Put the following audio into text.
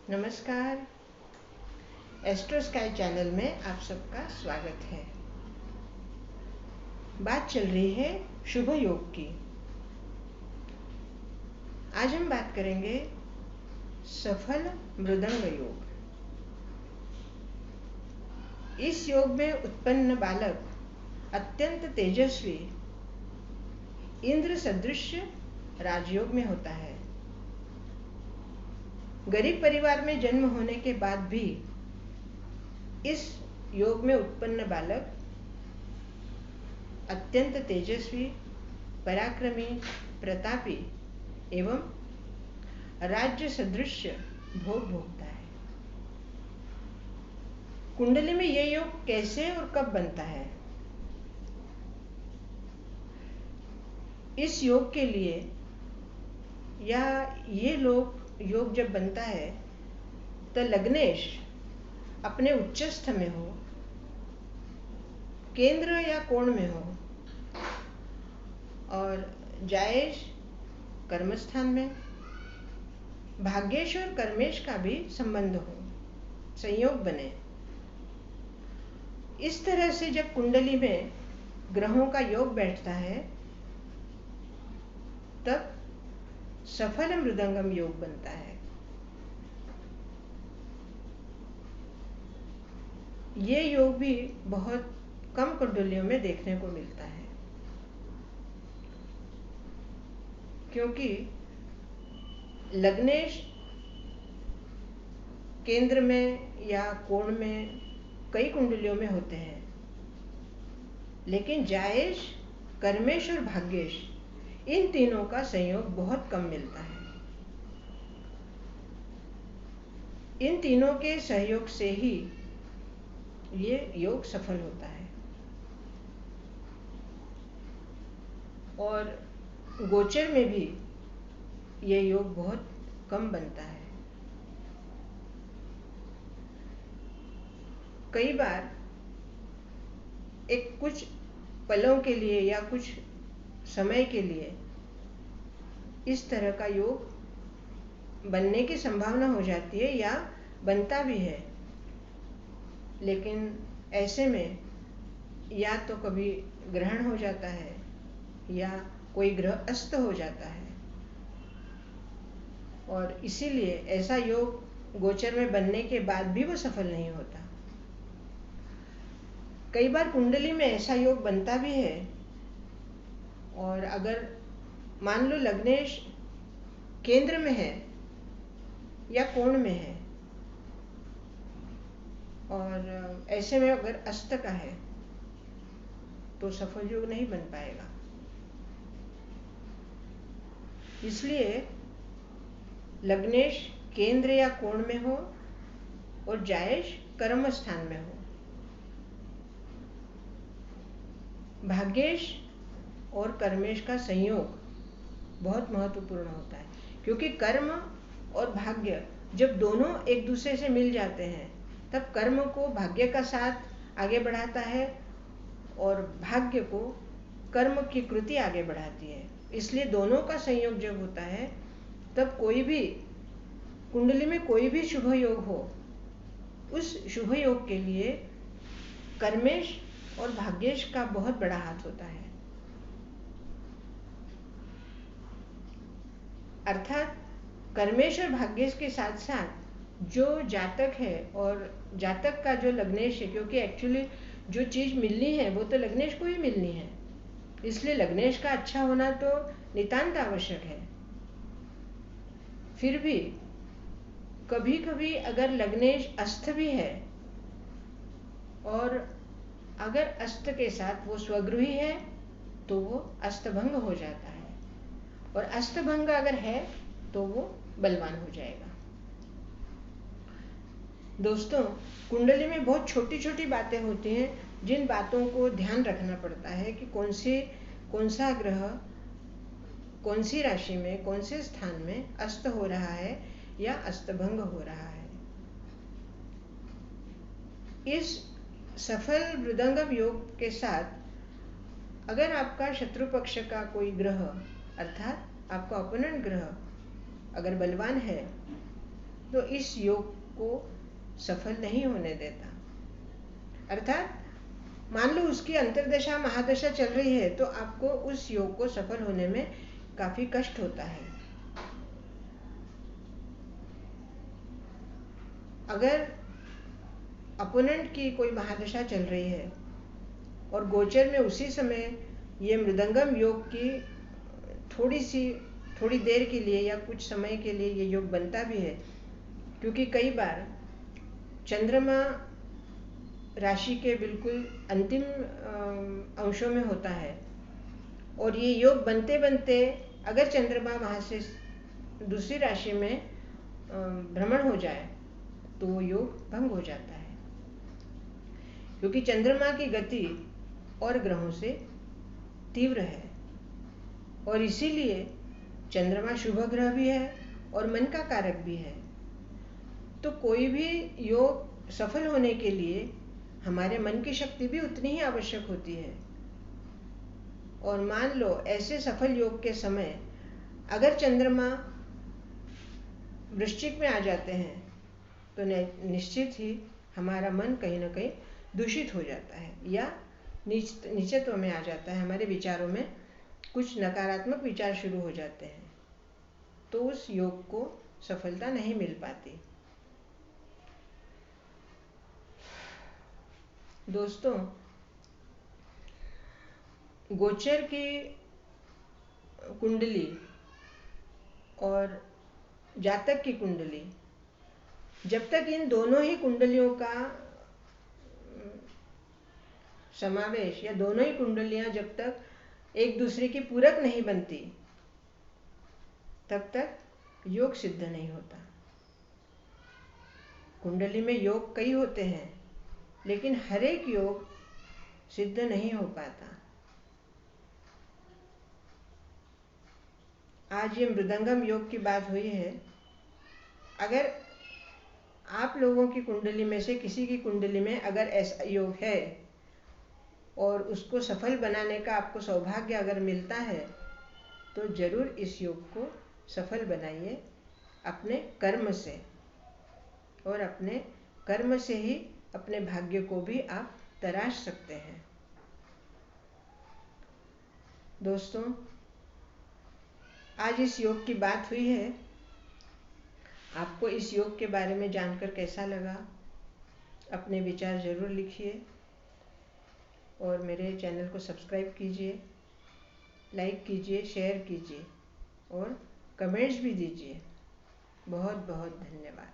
नमस्कार। Astro sky channel में आप सबका स्वागत है। बात चल रही है शुभ योग की। आज हम बात करेंगे सफल मृदंग योग। इस योग में उत्पन्न बालक अत्यंत तेजस्वी इंद्र सदृश राजयोग में होता है। गरीब परिवार में जन्म होने के बाद भी इस योग में उत्पन्न बालक अत्यंत तेजस्वी, पराक्रमी, प्रतापी एवं राज्य सदृश भोग भोगता है। कुंडली में यह योग कैसे और कब बनता है? इस योग के लिए या ये योग जब बनता है तो लग्नेश अपने उच्चस्थ में हो, केंद्र या कोण में हो और जायेश कर्मस्थान में, भाग्येश और कर्मेश का भी संबंध हो, संयोग बने। इस तरह से जब कुंडली में ग्रहों का योग बैठता है तब सफल मृदंगम योग बनता है। ये योग भी बहुत कम कुंडलियों में देखने को मिलता है, क्योंकि लग्नेश केंद्र में या कोण में कई कुंडलियों में होते हैं, लेकिन जायेश, कर्मेश और भाग्येश इन तीनों का संयोग बहुत कम मिलता है। इन तीनों के सहयोग से ही ये योग सफल होता है। और गोचर में भी ये योग बहुत कम बनता है। कई बार एक कुछ पलों के लिए या कुछ समय के लिए इस तरह का योग बनने की संभावना हो जाती है या बनता भी है, लेकिन ऐसे में या तो कभी ग्रहण हो जाता है या कोई ग्रह अस्त हो जाता है, और इसीलिए ऐसा योग गोचर में बनने के बाद भी वो सफल नहीं होता। कई बार कुंडली में ऐसा योग बनता भी है, और अगर मान लो लग्नेश केंद्र में है या कोण में है और ऐसे में अगर अस्त का है तो सफल योग नहीं बन पाएगा। इसलिए लग्नेश केंद्र या कोण में हो और जायेश कर्म स्थान में हो। भाग्येश और कर्मेश का संयोग बहुत महत्वपूर्ण होता है, क्योंकि कर्म और भाग्य जब दोनों एक दूसरे से मिल जाते हैं तब कर्म को भाग्य का साथ आगे बढ़ाता है और भाग्य को कर्म की कृति आगे बढ़ाती है। इसलिए दोनों का संयोग जब होता है तब कोई भी कुंडली में कोई भी शुभ योग हो, उस शुभ योग के लिए कर्मेश और भाग्येश का बहुत बड़ा हाथ होता है। अर्थात कर्मेश और भाग्येश के साथ साथ जो जातक है और जातक का जो लग्नेश है, क्योंकि एक्चुअली जो चीज मिलनी है वो तो लग्नेश को ही मिलनी है, इसलिए लग्नेश का अच्छा होना तो नितांत आवश्यक है। फिर भी कभी कभी अगर लग्नेश अस्त भी है और अगर अस्त के साथ वो स्वगृही है तो वो अस्तभंग हो जाता है, और अस्तभंग अगर है तो वो बलवान हो जाएगा। दोस्तों, कुंडली में बहुत छोटी छोटी बातें होती हैं जिन बातों को ध्यान रखना पड़ता है कि कौन सा ग्रह कौन सी राशि में कौन से स्थान में अस्त हो रहा है या अस्तभंग हो रहा है। इस सफल मृदंगम योग के साथ अगर आपका शत्रु पक्ष का कोई ग्रह अर्थात आपका ओपोनेंट ग्रह अगर बलवान है तो इस योग को सफल नहीं होने देता। अर्थात मान लो उसकी अंतर्दशा महादशा चल रही है तो आपको उस योग को सफल होने में काफी कष्ट होता है। अगर अपोनेंट की कोई महादशा चल रही है और गोचर में उसी समय ये मृदंगम योग की थोड़ी देर के लिए या कुछ समय के लिए ये योग बनता भी है, क्योंकि कई बार चंद्रमा राशि के बिल्कुल अंतिम अंशों में होता है और ये योग बनते बनते अगर चंद्रमा वहाँ से दूसरी राशि में भ्रमण हो जाए तो वो योग भंग हो जाता है, क्योंकि चंद्रमा की गति और ग्रहों से तीव्र है और इसीलिए चंद्रमा शुभ ग्रह भी है और मन का कारक भी है। तो कोई भी योग सफल होने के लिए हमारे मन की शक्ति भी उतनी ही आवश्यक होती है। और मान लो ऐसे सफल योग के समय अगर चंद्रमा वृश्चिक में आ जाते हैं तो निश्चित ही हमारा मन कहीं ना कहीं दूषित हो जाता है या नीचत्व में आ जाता है, हमारे विचारों में कुछ नकारात्मक विचार शुरू हो जाते हैं, तो उस योग को सफलता नहीं मिल पाती। दोस्तों, गोचर की कुंडली और जातक की कुंडली, जब तक इन दोनों ही कुंडलियों का समावेश या दोनों ही कुंडलियां जब तक एक दूसरे की पूरक नहीं बनती तब तक योग सिद्ध नहीं होता। कुंडली में योग कई होते हैं लेकिन हर एक योग सिद्ध नहीं हो पाता। आज ये मृदंगम योग की बात हुई है। अगर आप लोगों की कुंडली में से किसी की कुंडली में अगर ऐसा योग है और उसको सफल बनाने का आपको सौभाग्य अगर मिलता है तो जरूर इस योग को सफल बनाइए अपने कर्म से, और अपने कर्म से ही अपने भाग्य को भी आप तराश सकते हैं। दोस्तों, आज इस योग की बात हुई है। आपको इस योग के बारे में जानकर कैसा लगा? अपने विचार जरूर लिखिए और मेरे चैनल को सब्सक्राइब कीजिए, लाइक कीजिए, शेयर कीजिए और कमेंट्स भी दीजिए। बहुत बहुत धन्यवाद।